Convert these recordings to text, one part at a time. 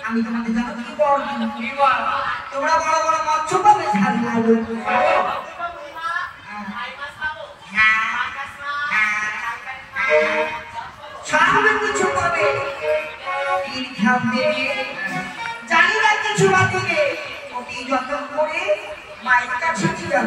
আমি তোমাদের জানো কি বল তোমরা বড় বড় মৎস্য পাবে কিছু পাবে জানি না কিছু বাতিকে অতি যত্ন করে মায়ের কাছে ছিলাম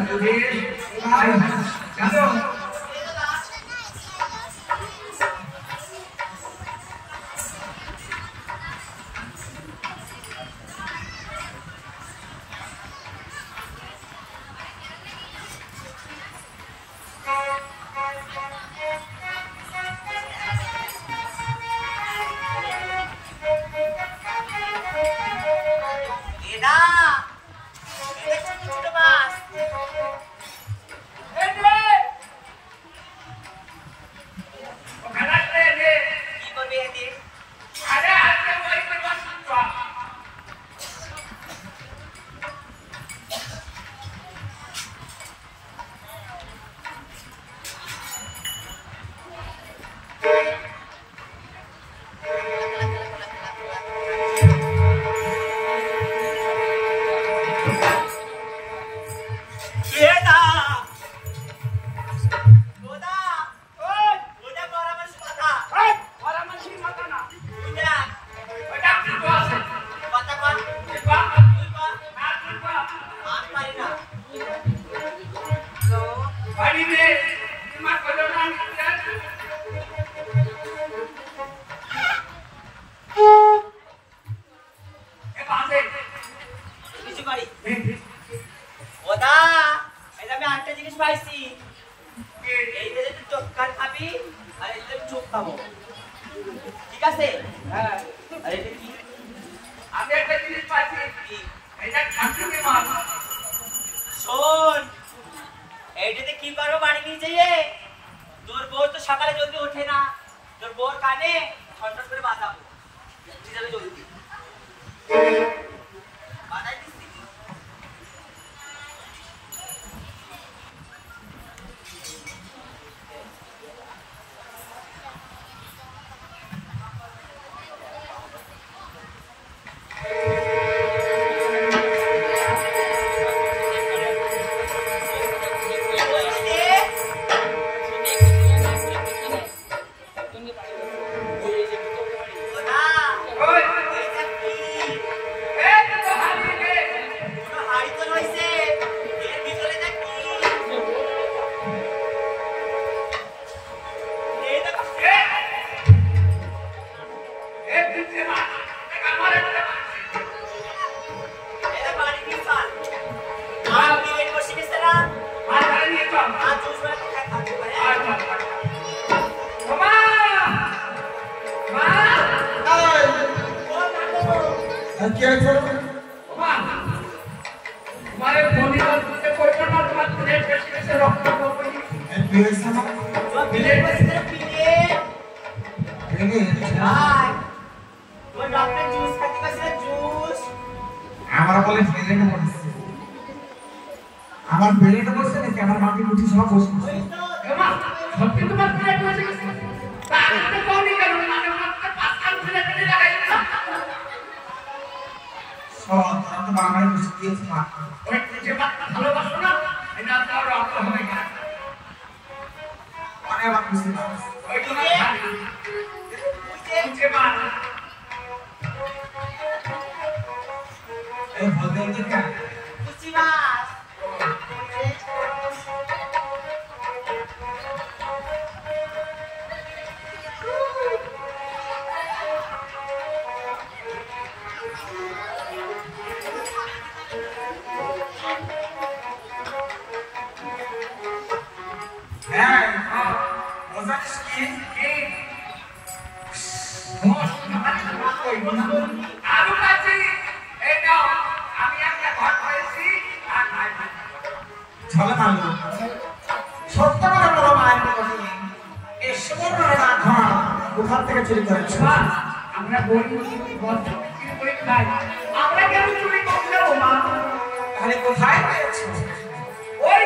ওই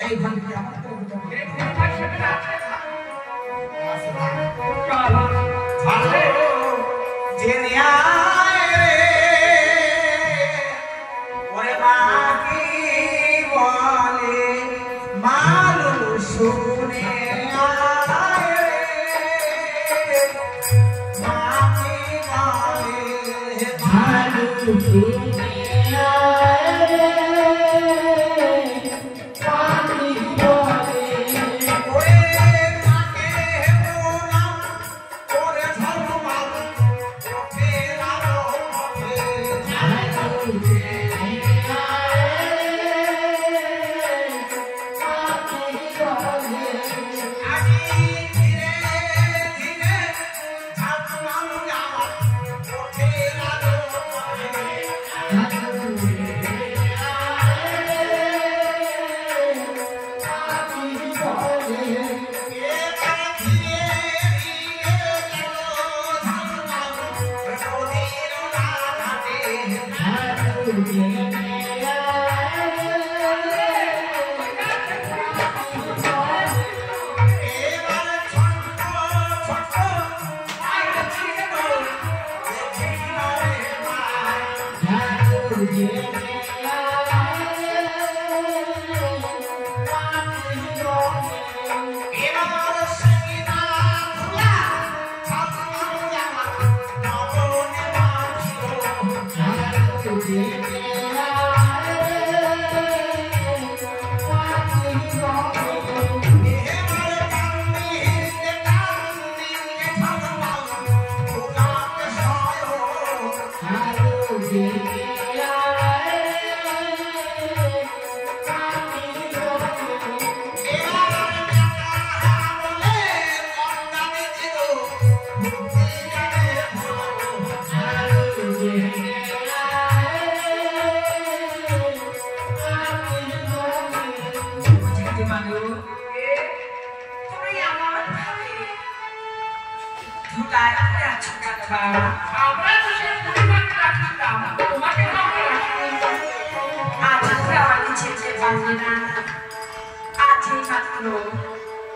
এইখান থেকে আমার জেনে ওরে বাকি বলে মানুষ শুনে বাকি বলে মানুষ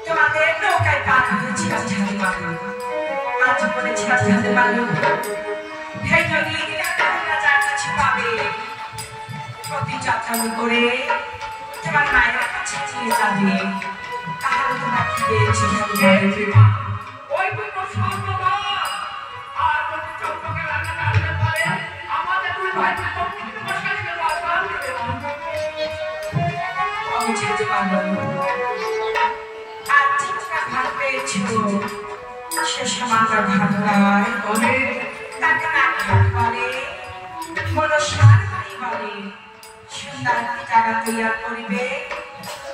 তোমাদের নৌকায় পা ধুয়েছি ছাড়তে পারো আজ বলেছি ছাড়তে পারো হে যদি যার কাছে পাবে প্রতি যাত্রা করে তোমার মায়ের কাছে নিয়ে যাবে তাহলে তোমার কি পেয়েছি ওই আর যদি চোখকে লাগাতে পারে আমাদের দুই ভাইকে সবকিছু বসাই দেবো আমি যেতে পারবো আজ যেটা ভালো পেয়েছি সে সমাজের ভালো নয় বলে তাকে না বলে মনসার ভাই বলে সুন্দর জায়গা তৈরি করিবে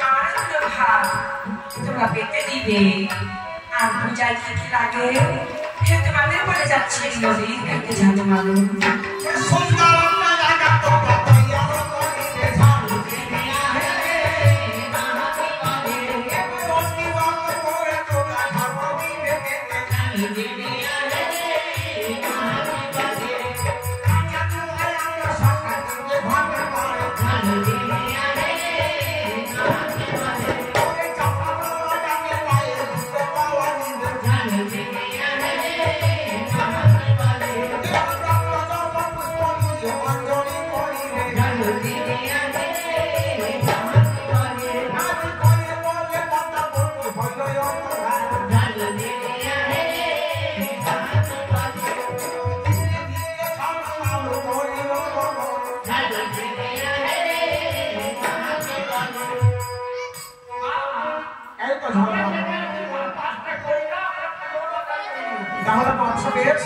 আর ভাব তোমরা পেতে দিবে আর পূজায় কি কি লাগে সে তোমাদের বলে যাচ্ছে নদীর কাছে যাবে মানুষ সুন্দর জায়গা তোমরা তাহলে বৎস পেয়েছ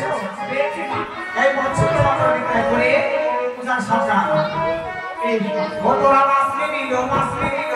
এই বৎস তোমাকে বিক্রয় করে পূজার সরকার এই ভোতরা মাছ নিল মাছ নিল